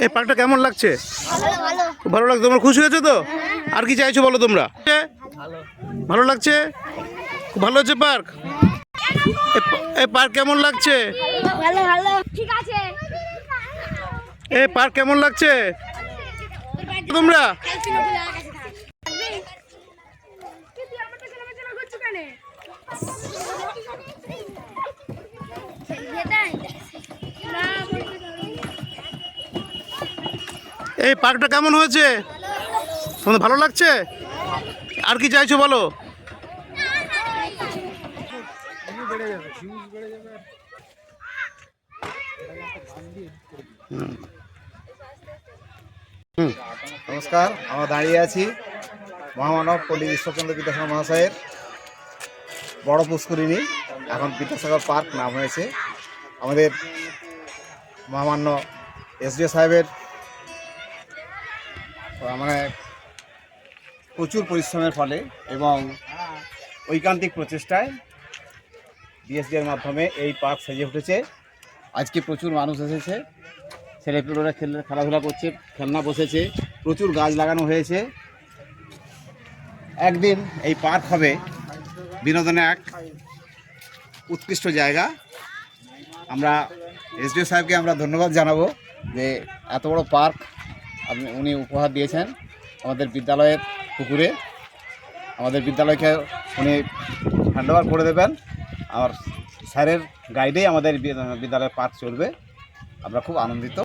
এই পার্কটা কেমন লাগছে? ভালো লাগছে? তোমরা খুশি হয়েছো তো? আর কি চাইছো বলো তোমরা? ভালো লাগছে? খুব ভালো হচ্ছে পার্ক। এই পার্ক কেমন লাগছে? ঠিক আছে। এই পার্ক কেমন লাগছে তোমরা? এই পার্কটা কেমন হয়েছে? তোমাদের ভালো লাগছে? আর কি চাইছো বলো? নমস্কার, আমরা দাঁড়িয়ে আছি মহামানব পণ্ডিত ঈশ্বরচন্দ্র বিদ্যাসাগর মহাশয়ের বড় পুষ্করিণী, এখন বিদ্যাসাগর পার্ক নাম হয়েছে। আমাদের মহামান্য এসডিও সাহেবের মানে প্রচুর পরিশ্রমের ফলে এবং ঐকান্তিক প্রচেষ্টায় বিএসডির মাধ্যমে এই পার্ক সেজে উঠেছে। আজকে প্রচুর মানুষ এসেছে, ছেলেপুলেরা খেলাধুলা করছে, খেলনা বসেছে, প্রচুর গাছ লাগানো হয়েছে। একদিন এই পার্ক হবে বিনোদনের এক উৎকৃষ্ট জায়গা। আমরা এসডিও সাহেবকে আমরা ধন্যবাদ জানাবো যে এত বড় পার্ক উনি উপহার দিয়েছেন আমাদের বিদ্যালয়ের পুকুরে। আমাদের বিদ্যালয়কে উনি হ্যান্ডওভার করে দেবেন, আর স্যারের গাইডেই আমাদের বিদ্যালয়ের পার্ক চলবে। আমরা খুব আনন্দিত।